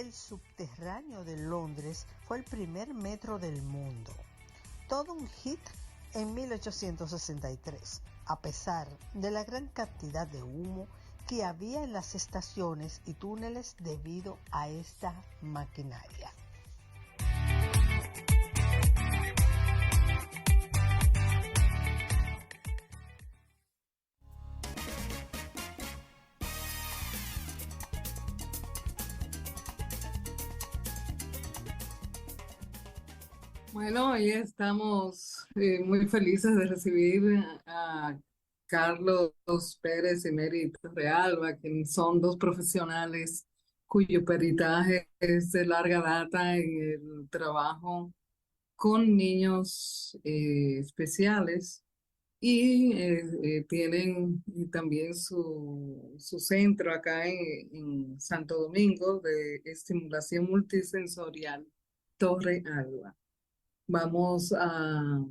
El subterráneo de Londres fue el primer metro del mundo. Todo un hit en 1863, a pesar de la gran cantidad de humo que había en las estaciones y túneles debido a esta maquinaria. Bueno, hoy estamos muy felices de recibir a Carlos Pérez y Mary Torrealba, que son dos profesionales cuyo peritaje es de larga data en el trabajo con niños especiales y tienen también su centro acá en Santo Domingo de estimulación multisensorial Torre Alba. Vamos a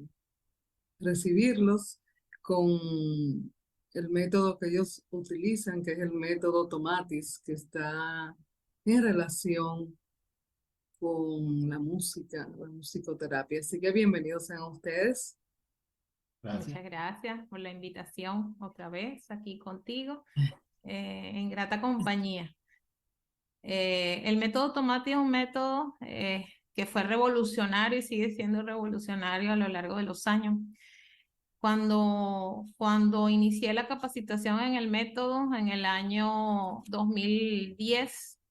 recibirlos con el método que ellos utilizan, que es el método Tomatis, que está en relación con la música, la musicoterapia. Así que bienvenidos sean ustedes. Gracias. Muchas gracias por la invitación otra vez aquí contigo, en grata compañía. El método Tomati es un método que fue revolucionario y sigue siendo revolucionario a lo largo de los años. Cuando inicié la capacitación en el método en el año 2010,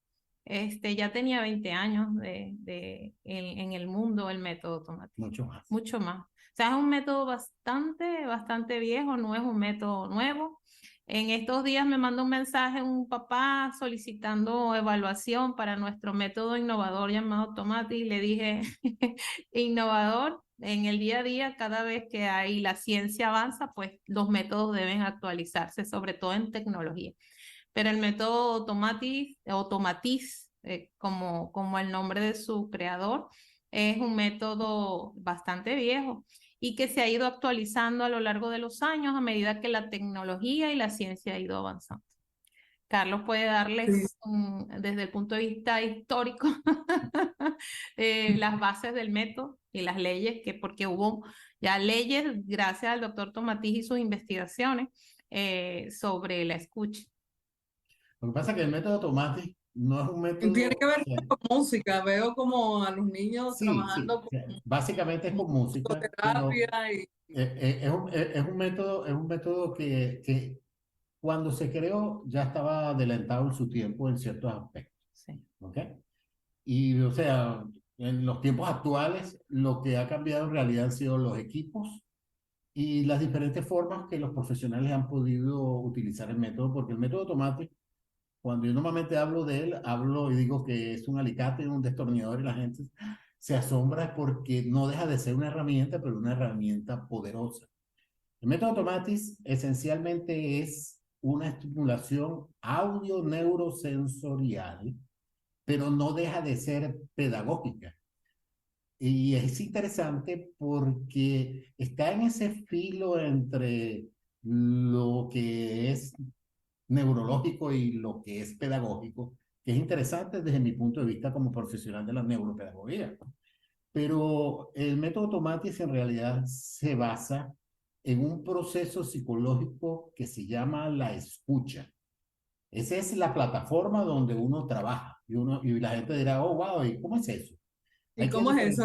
ya tenía 20 años en el mundo del método Tomati. Mucho más. Mucho más. O sea, es un método bastante viejo, no es un método nuevo. En estos días me mandó un mensaje un papá solicitando evaluación para nuestro método innovador llamado Tomati y le dije, innovador, en el día a día, cada vez que hay la ciencia avanza, pues los métodos deben actualizarse, sobre todo en tecnología. Pero el método Tomatis, o Tomatis, como el nombre de su creador, es un método bastante viejo y que se ha ido actualizando a lo largo de los años a medida que la tecnología y la ciencia ha ido avanzando. Carlos puede darles desde el punto de vista histórico las bases del método y las leyes, porque hubo ya leyes gracias al doctor Tomatis y sus investigaciones sobre la escucha. Lo que pasa es que el método Tomatis no es un método... Tiene que ver con música. Veo como a los niños trabajando con básicamente es con música, pero es un método que cuando se creó ya estaba adelantado en su tiempo en ciertos aspectos. Sí. ¿Ok? Y o sea, en los tiempos actuales lo que ha cambiado en realidad han sido los equipos y las diferentes formas que los profesionales han podido utilizar el método, porque el método Tomatis, cuando yo normalmente hablo de él, hablo y digo que es un alicate, un destornillador y la gente se asombra porque no deja de ser una herramienta, pero una herramienta poderosa. El método Tomatis esencialmente es una estimulación audio neurosensorial, pero no deja de ser pedagógica. Y es interesante porque está en ese filo entre lo que es neurológico y lo que es pedagógico, que es interesante desde mi punto de vista como profesional de la neuropedagogía. Pero el método Tomatis en realidad se basa en un proceso psicológico que se llama la escucha. Esa es la plataforma donde uno trabaja y la gente dirá, oh, wow, ¿y cómo es eso? ¿Y cómo es eso?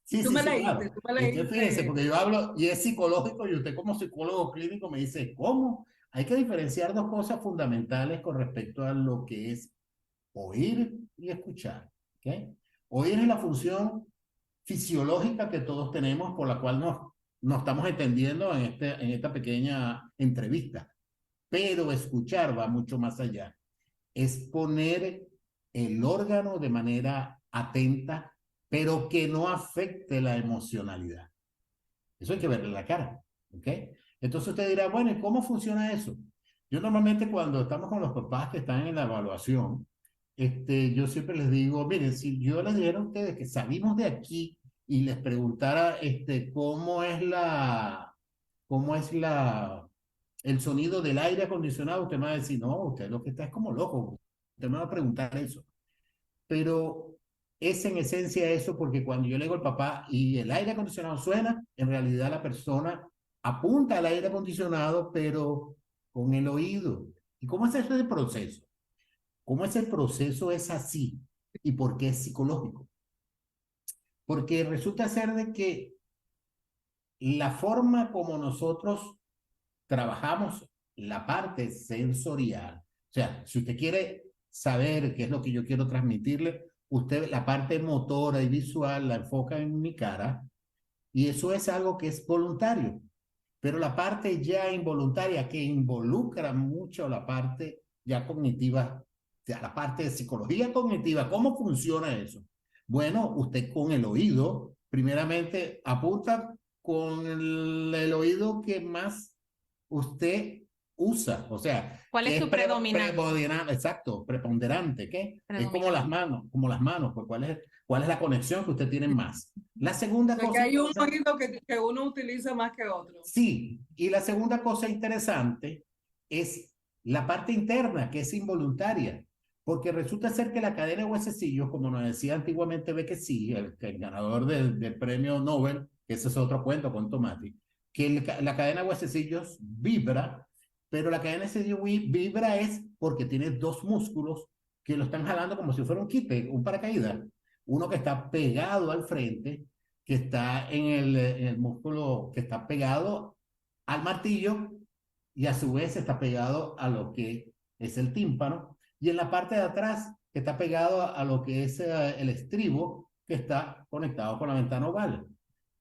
Sí, Tú sí, me sí, leíste, claro. tú me Usted fíjese, leíste. porque yo hablo y es psicológico y usted como psicólogo clínico me dice, ¿cómo? Hay que diferenciar dos cosas fundamentales con respecto a lo que es oír y escuchar. ¿Okay? Oír es la función fisiológica que todos tenemos por la cual nos estamos entendiendo en esta pequeña entrevista. Pero escuchar va mucho más allá. Es poner el órgano de manera atenta, pero que no afecte la emocionalidad. Eso hay que verle la cara, ¿ok? Entonces usted dirá, bueno, ¿y cómo funciona eso? Yo normalmente cuando estamos con los papás que están en la evaluación, yo siempre les digo, miren, si yo les dijera a ustedes que salimos de aquí y les preguntara cómo es el sonido del aire acondicionado, usted me va a decir, no, usted lo que está es como loco, usted me va a preguntar eso. pero es en esencia eso, porque cuando yo le digo al papá y el aire acondicionado suena, en realidad la persona apunta al aire acondicionado, pero con el oído. ¿Y cómo es ese proceso? ¿Cómo ese proceso es así? ¿Y por qué es psicológico? Porque resulta ser de que la forma como nosotros trabajamos la parte sensorial, o sea, si usted quiere saber qué es lo que yo quiero transmitirle, usted la parte motora y visual la enfoca en mi cara y eso es algo que es voluntario, pero la parte ya involuntaria que involucra mucho la parte ya cognitiva, o sea, la parte de psicología cognitiva, ¿cómo funciona eso? Bueno, usted con el oído, primeramente apunta con el oído que más usted usa, o sea, ¿Cuál que es es tu predominante? preponderante, exacto, preponderante, ¿qué? Es Predominante. como las manos, pues cuál es la conexión que usted tiene más. La segunda De que cosa hay un interesante, oído que uno utiliza más que otro. sí, y la segunda cosa interesante es la parte interna, que es involuntaria, porque resulta ser que la cadena de huesecillos, como nos decía antiguamente Becquesí, el ganador del premio Nobel, que ese es otro cuento con Tomati, que la cadena de huesecillos vibra, pero la cadena de huesecillos vibra es porque tiene dos músculos que lo están jalando como si fuera un quite, un paracaídas. Uno que está pegado al frente, que está en el músculo que está pegado al martillo y a su vez está pegado a lo que es el tímpano y en la parte de atrás que está pegado a lo que es el estribo que está conectado con la ventana oval.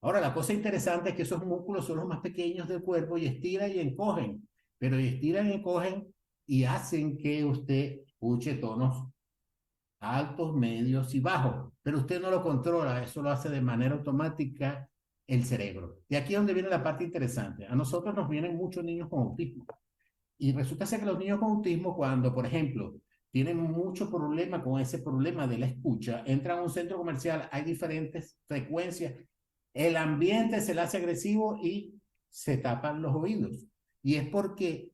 Ahora, la cosa interesante es que esos músculos son los más pequeños del cuerpo y estiran y encogen, pero estiran y encogen y hacen que usted escuche tonos altos, medios y bajos, pero usted no lo controla, eso lo hace de manera automática el cerebro. Y aquí es donde viene la parte interesante. A nosotros nos vienen muchos niños con autismo y resulta ser que los niños con autismo cuando, por ejemplo, tienen mucho problema con ese problema de la escucha, entran a un centro comercial, hay diferentes frecuencias, el ambiente se le hace agresivo y se tapan los oídos. Y es porque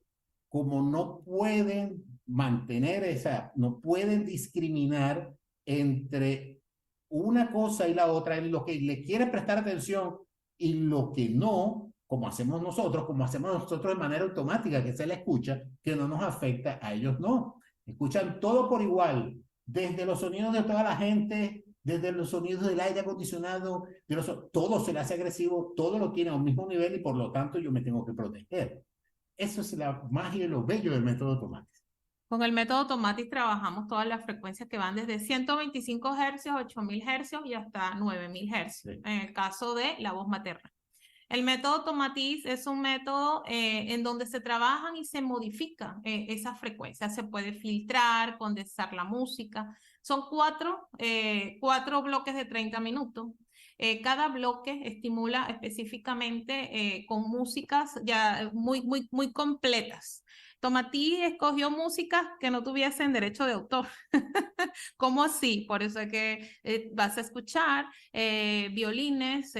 como no pueden mantener esa, no pueden discriminar entre una cosa y la otra, en lo que le quiere prestar atención y lo que no, como hacemos nosotros de manera automática, que se la escucha, que no nos afecta, a ellos no. Escuchan todo por igual, desde los sonidos de toda la gente, desde los sonidos del aire acondicionado, todo se le hace agresivo, todo lo tiene a un mismo nivel y por lo tanto yo me tengo que proteger. Eso es la magia y lo bello del método Tomatis. Con el método Tomatis trabajamos todas las frecuencias que van desde 125 hercios, 8000 hercios y hasta 9000 hercios, Sí. en el caso de la voz materna. El método Tomatis es un método en donde se trabajan y se modifican esas frecuencias. Se puede filtrar, condensar la música. Son cuatro bloques de 30 minutos. Cada bloque estimula específicamente con músicas ya muy completas. Tomatí escogió músicas que no tuviesen derecho de autor. ¿Cómo así? Por eso es que vas a escuchar violines,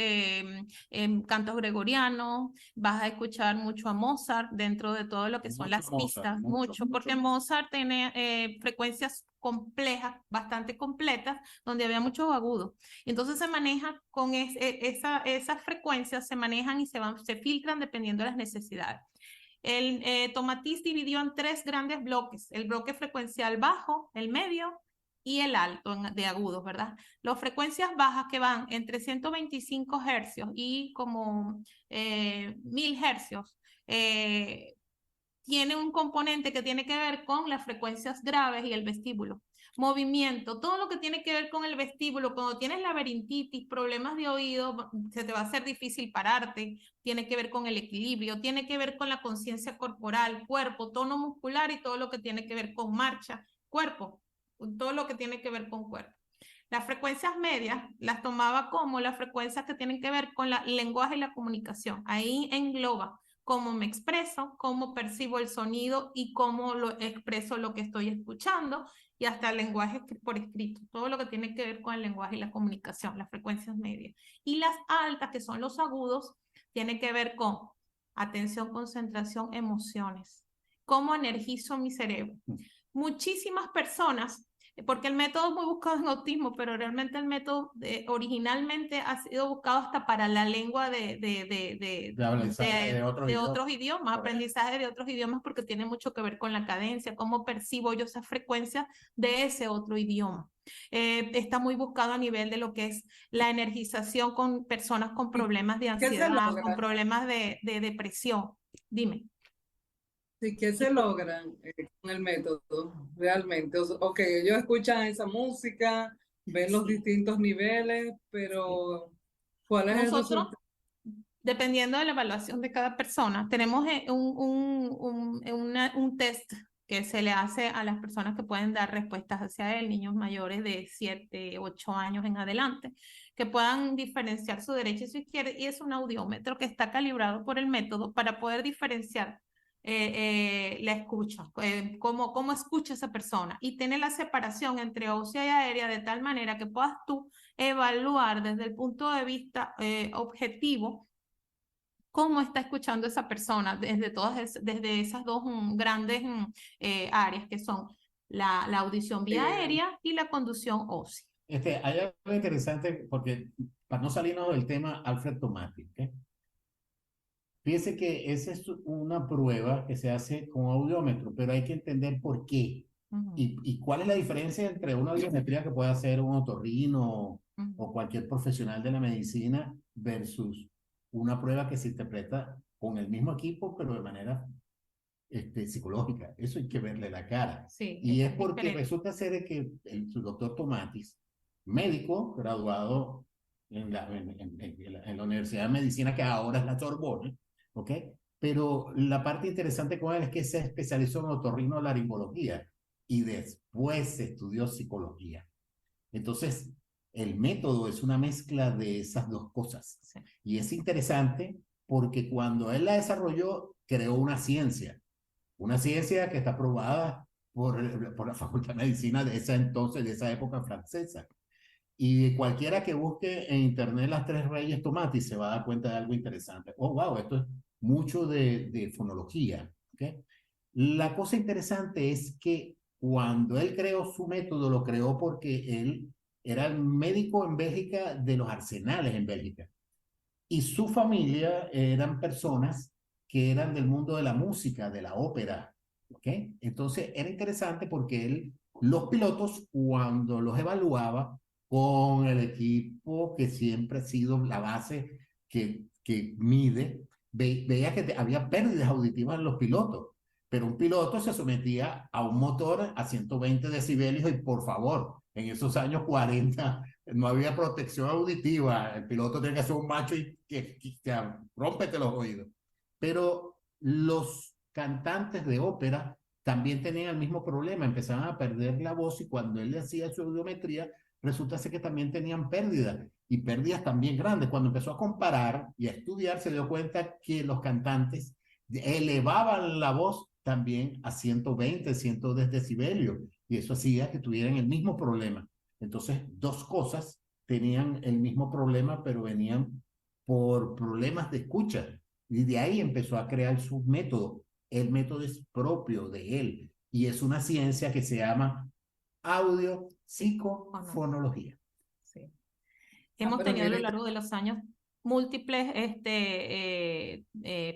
cantos gregorianos, vas a escuchar mucho a Mozart dentro de todo lo que son las pistas, mucho, porque Mozart tiene frecuencias complejas, bastante completas, donde había muchos agudos. Entonces se maneja con esas frecuencias, se manejan y se filtran dependiendo de las necesidades. El Tomatis dividió en tres grandes bloques, el bloque frecuencial bajo, el medio y el alto de agudos, ¿verdad? Las frecuencias bajas que van entre 125 hercios y como 1000 hercios, tiene un componente que tiene que ver con las frecuencias graves y el vestíbulo. Movimiento, todo lo que tiene que ver con el vestíbulo, cuando tienes laberintitis, problemas de oído, se te va a hacer difícil pararte, tiene que ver con el equilibrio, tiene que ver con la conciencia corporal, cuerpo, tono muscular y todo lo que tiene que ver con marcha, cuerpo, todo lo que tiene que ver con cuerpo. Las frecuencias medias las tomaba como las frecuencias que tienen que ver con el lenguaje y la comunicación. Ahí engloba cómo me expreso, cómo percibo el sonido y cómo lo expreso lo que estoy escuchando y hasta el lenguaje por escrito, todo lo que tiene que ver con el lenguaje y la comunicación, las frecuencias medias. Y las altas, que son los agudos, tienen que ver con atención, concentración, emociones, cómo energizo mi cerebro. Muchísimas personas porque el método es muy buscado en autismo, pero realmente el método originalmente ha sido buscado hasta para la lengua De aprendizaje de otros de idiomas. otros idiomas, aprendizaje de otros idiomas, porque tiene mucho que ver con la cadencia, cómo percibo yo esa frecuencia de ese otro idioma. Está muy buscado a nivel de lo que es la energización con personas con problemas de ¿Qué se ansiedad, con logra? problemas de depresión. Dime. Sí, ¿qué se logran con el método realmente? Ok, ellos escuchan esa música, ven los Sí. distintos niveles, pero ¿cuál es el Nosotros, resultado? dependiendo de la evaluación de cada persona, tenemos un test que se le hace a las personas que pueden dar respuestas hacia él, niños mayores de 7, 8 años en adelante, que puedan diferenciar su derecha y su izquierda, y es un audiómetro que está calibrado por el método para poder diferenciar la escucha, cómo escucha esa persona, y tiene la separación entre ósea y aérea de tal manera que puedas tú evaluar desde el punto de vista objetivo cómo está escuchando esa persona desde esas dos grandes áreas que son la audición vía aérea y la conducción ósea. Hay algo interesante, porque para no salirnos del tema, Alfred Tomati, ¿ok? Fíjese que esa es una prueba que se hace con audiómetro, pero hay que entender por qué. Y cuál es la diferencia entre una audiometría que puede hacer un otorrino o cualquier profesional de la medicina versus una prueba que se interpreta con el mismo equipo, pero de manera psicológica. Eso hay que verle la cara. Sí, Y es es porque diferente. resulta ser de que su doctor Tomatis, médico graduado en la Universidad de Medicina, que ahora es la Sorbonne, ¿ok? Pero la parte interesante con él es que se especializó en otorrinolaringología y después estudió psicología. Entonces, el método es una mezcla de esas dos cosas. Sí. Y es interesante porque cuando él la desarrolló, creó una ciencia que está aprobada por la Facultad de Medicina de esa entonces, de esa época francesa. Y cualquiera que busque en internet las tres reyes Tomati se va a dar cuenta de algo interesante. Oh, wow, esto es mucho de fonología. ¿Okay? La cosa interesante es que cuando él creó su método, lo creó porque él era el médico en Bélgica de los arsenales en Bélgica. Y su familia eran personas que eran del mundo de la música, de la ópera. ¿Okay? Entonces era interesante porque los pilotos, cuando los evaluaba, con el equipo que siempre ha sido la base que mide, veía que había pérdidas auditivas en los pilotos, pero un piloto se sometía a un motor a 120 decibelios y por favor, en esos años 40 no había protección auditiva, el piloto tenía que ser un macho y que rómpete los oídos. Pero los cantantes de ópera también tenían el mismo problema, empezaban a perder la voz y cuando él le hacía su audiometría, resulta ser que también tenían pérdidas y pérdidas también grandes. Cuando empezó a comparar y a estudiar, se dio cuenta que los cantantes elevaban la voz también a 120, 110 decibelios y eso hacía que tuvieran el mismo problema. Entonces, dos cosas tenían el mismo problema, pero venían por problemas de escucha. Y de ahí empezó a crear su método. El método es propio de él y es una ciencia que se llama audio-psicofonología. Sí. Hemos tenido a lo Mire, largo de los años múltiples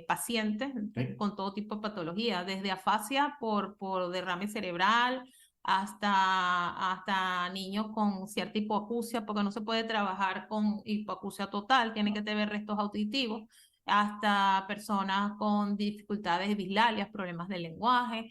pacientes ¿Sí? con todo tipo de patología, desde afasia por derrame cerebral hasta niños con cierta hipoacusia, porque no se puede trabajar con hipoacusia total, tiene que tener restos auditivos, hasta personas con dificultades de bislalias, problemas de lenguaje,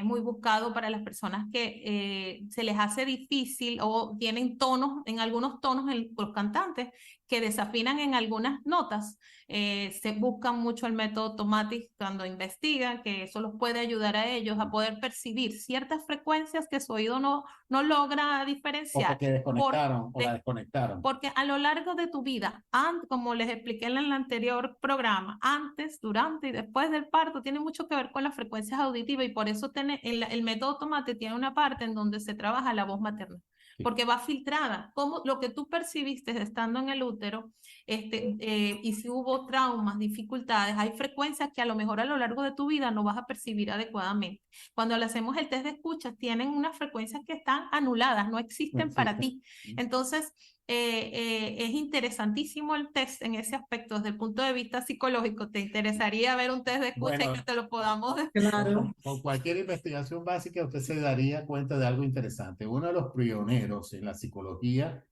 muy buscado para las personas que se les hace difícil o tienen tonos, en algunos tonos los cantantes que desafinan en algunas notas, se buscan mucho el método Tomatis cuando investigan, que eso los puede ayudar a ellos a poder percibir ciertas frecuencias que su oído no logra O diferenciar. porque desconectaron o la desconectaron. Porque a lo largo de tu vida, como les expliqué en el anterior programa, antes, durante y después del parto, tiene mucho que ver con las frecuencias auditivas y por eso el método Tomate tiene una parte en donde se trabaja la voz materna. porque va filtrada. Como lo que tú percibiste estando en el útero, y si hubo traumas, dificultades, hay frecuencias que a lo mejor a lo largo de tu vida no vas a percibir adecuadamente. Cuando le hacemos el test de escucha, tienen unas frecuencias que están anuladas, no existen para ti. Entonces, es interesantísimo el test en ese aspecto desde el punto de vista psicológico. ¿Te interesaría ver un test de escucha y que te lo podamos Claro. Con cualquier investigación básica usted se daría cuenta de algo interesante. Uno de los pioneros en la psicología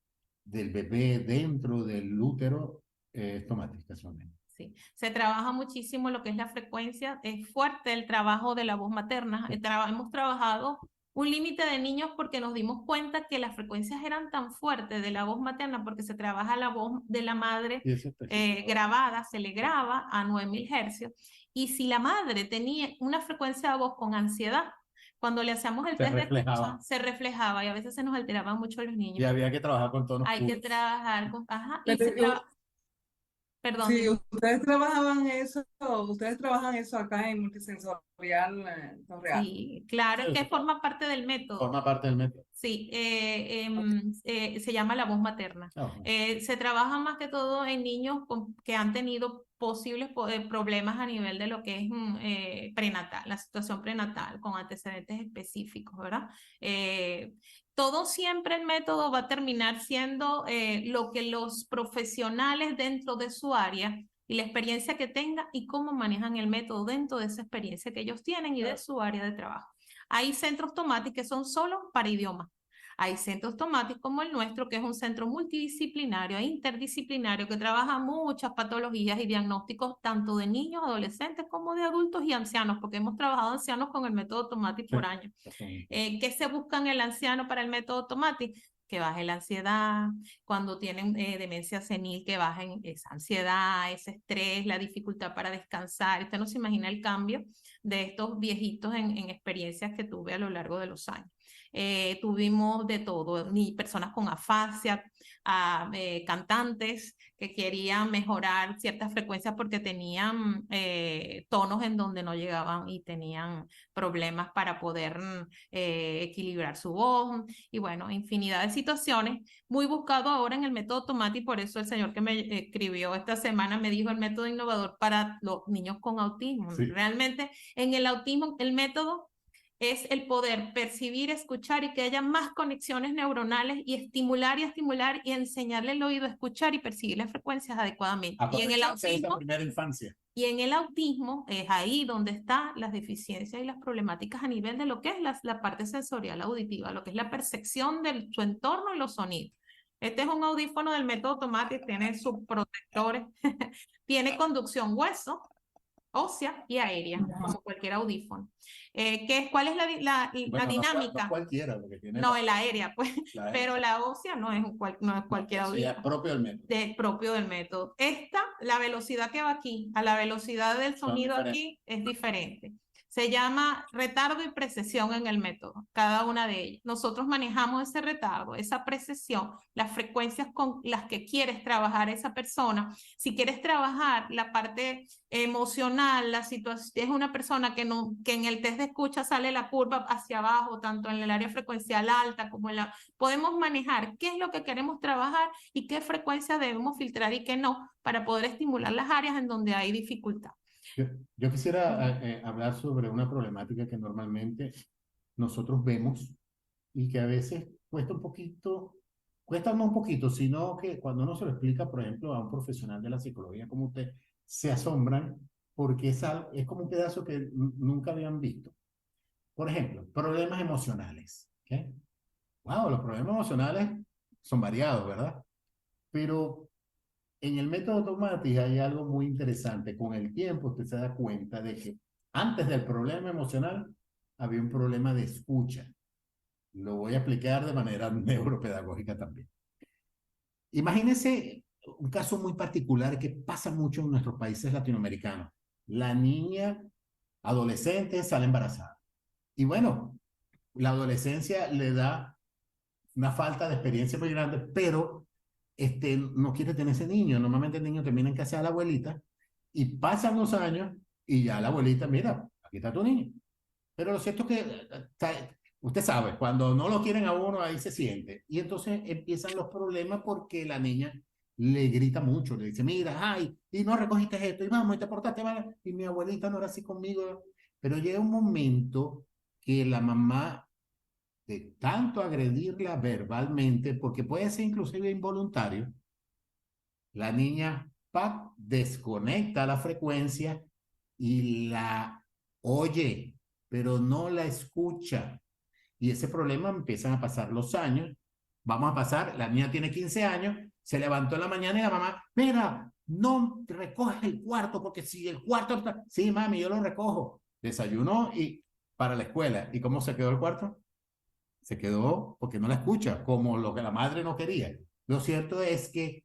del bebé dentro del útero es Tomatis, casualmente. Sí, se trabaja muchísimo lo que es la frecuencia, es fuerte el trabajo de la voz materna. Hemos trabajado un límite de niños porque nos dimos cuenta que las frecuencias eran tan fuertes de la voz materna porque se trabaja la voz de la madre grabada, se le graba a 9000 hercios. Y si la madre tenía una frecuencia de voz con ansiedad, cuando le hacíamos el test de escucha, se reflejaba y a veces se nos alteraban mucho los niños. Y había que trabajar con tonos Hay puros. que trabajar con... Ajá, y Perdón. Sí, ustedes trabajan eso acá en multisensorial, Torreal. Sí, claro, es que forma parte del método. Forma parte del método. Sí, se llama la voz materna. Se trabaja más que todo en niños que han tenido posibles problemas a nivel de lo que es prenatal, la situación prenatal, con antecedentes específicos, ¿verdad? Todo siempre el método va a terminar siendo lo que los profesionales dentro de su área y la experiencia que tenga y cómo manejan el método dentro de esa experiencia que ellos tienen y de su área de trabajo. Hay centros Tomatis que son solo para idiomas. Hay centros Tomatis como el nuestro, que es un centro multidisciplinario e interdisciplinario que trabaja muchas patologías y diagnósticos tanto de niños, adolescentes como de adultos y ancianos, porque hemos trabajado ancianos con el método Tomatis por años. ¿Qué se busca en el anciano para el método Tomatis? Que baje la ansiedad, cuando tienen demencia senil, que bajen esa ansiedad, ese estrés, la dificultad para descansar. Usted no se imagina el cambio de estos viejitos en experiencias que tuve a lo largo de los años. Tuvimos de todo, ni personas con afasia, cantantes que querían mejorar ciertas frecuencias porque tenían tonos en donde no llegaban y tenían problemas para poder equilibrar su voz y bueno, infinidad de situaciones. Muy buscado ahora en el método Tomatis, por eso el señor que me escribió esta semana me dijo el método innovador para los niños con autismo. Sí. Realmente en el autismo el método es el poder percibir, escuchar y que haya más conexiones neuronales y estimular y enseñarle el oído a escuchar y percibir las frecuencias adecuadamente. Y en el autismo, primera infancia. Y en el autismo es ahí donde están las deficiencias y las problemáticas a nivel de lo que es la parte sensorial auditiva, lo que es la percepción de su entorno y los sonidos. Este es un audífono del método Tomatis, tiene subprotectores, tiene conducción hueso, ósea y aérea, como cualquier audífono. ¿Cuál es la dinámica? No cualquiera, porque tiene el aérea, pues, pero la ósea no es cualquier audífono. Es propio del método. Propio del método. La velocidad que va aquí, a la velocidad del sonido aquí, es diferente. Se llama retardo y precesión en el método, cada una de ellas. Nosotros manejamos ese retardo, esa precesión, las frecuencias con las que quieres trabajar esa persona. Si quieres trabajar la parte emocional, la situación, es una persona que en el test de escucha sale la curva hacia abajo, tanto en el área frecuencial alta como en la... Podemos manejar qué es lo que queremos trabajar y qué frecuencia debemos filtrar y qué no, para poder estimular las áreas en donde hay dificultad. Yo quisiera hablar sobre una problemática que normalmente nosotros vemos y que a veces cuesta un poquito, cuesta no un poquito, sino que cuando uno se lo explica, por ejemplo, a un profesional de la psicología como usted, se asombran porque es como un pedazo que nunca habían visto. Por ejemplo, problemas emocionales. ¿Okay? Wow, los problemas emocionales son variados, ¿verdad? Pero en el método Tomatis hay algo muy interesante. Con el tiempo usted se da cuenta de que antes del problema emocional había un problema de escucha. Lo voy a explicar de manera neuropedagógica también. Imagínense un caso muy particular que pasa mucho en nuestros países latinoamericanos. La niña adolescente sale embarazada. Y bueno, la adolescencia le da una falta de experiencia muy grande, pero no quiere tener ese niño. Normalmente el niño termina en casa de la abuelita y pasan los años y ya la abuelita, mira, aquí está tu niño. Pero lo cierto es que usted sabe, cuando no lo quieren a uno, ahí se siente. Y entonces empiezan los problemas porque la niña le grita mucho, le dice, mira, ay, y no recogiste esto, y vamos, y te portaste mal, y mi abuelita no era así conmigo. Pero llega un momento que la mamá, de tanto agredirla verbalmente, porque puede ser inclusive involuntario, la niña desconecta la frecuencia y la oye, pero no la escucha. Y ese problema empiezan a pasar los años. Vamos a pasar, la niña tiene 15 años, se levantó en la mañana y la mamá, mira, no recoge el cuarto, porque si el cuarto está... Sí, mami, yo lo recojo. Desayunó y para la escuela. ¿Y cómo se quedó el cuarto? Se quedó porque no la escucha, como lo que la madre no quería. Lo cierto es que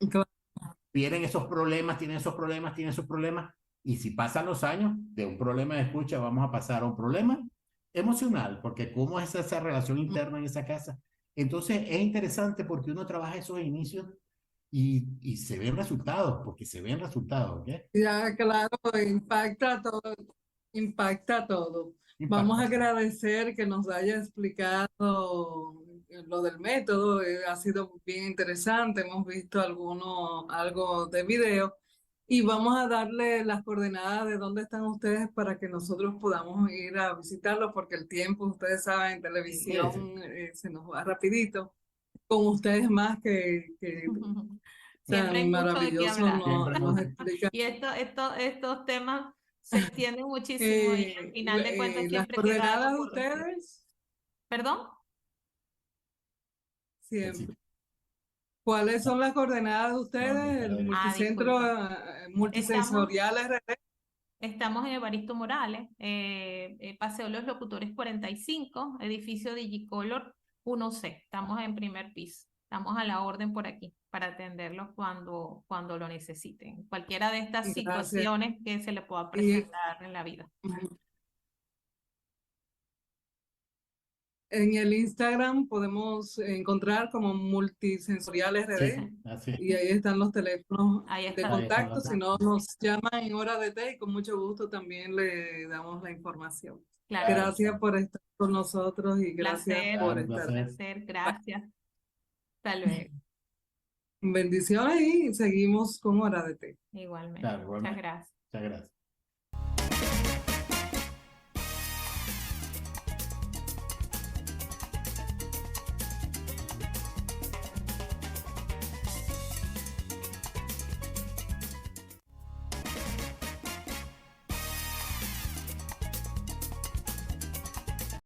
tienen esos problemas, tienen esos problemas, tienen esos problemas, y si pasan los años de un problema de escucha, vamos a pasar a un problema emocional, porque cómo es esa relación interna en esa casa. Entonces es interesante porque uno trabaja esos inicios y se ven resultados, porque se ven resultados, ¿ok? Ya, claro, impacta todo, impacta todo. Vamos a Impacta. agradecer que nos haya explicado lo del método, ha sido bien interesante, hemos visto algo de video y vamos a darle las coordenadas de dónde están ustedes para que nosotros podamos ir a visitarlos, porque el tiempo, ustedes saben, en televisión se nos va rapidito, con ustedes más que Siempre hay tan mucho de qué maravilloso hablar. nos explica. Y estos temas se extienden muchísimo y al final de cuentas Las siempre queda coordenadas algo de por decir. ustedes, ¿Perdón? siempre. ¿Cuáles son las coordenadas de ustedes? El multicentro Disculpa. multisensorial RD. Estamos en Evaristo Morales, Paseo Los Locutores 45, edificio Digicolor 1C. Estamos en primer piso. Estamos a la orden por aquí para atenderlos cuando lo necesiten. Cualquiera de estas Gracias. situaciones que se le pueda presentar en la vida. En el Instagram podemos encontrar como multisensorial RD. Sí, así. Y ahí están los teléfonos Ahí de está. contacto. Si no, nos llaman en hora de té y con mucho gusto también le damos la información. Claro. Gracias por estar con nosotros y gracias Placer, por Un estar. placer, gracias. Hasta luego. Bendiciones y seguimos con hora de té. Igualmente. Claro, Muchas gracias. Muchas gracias.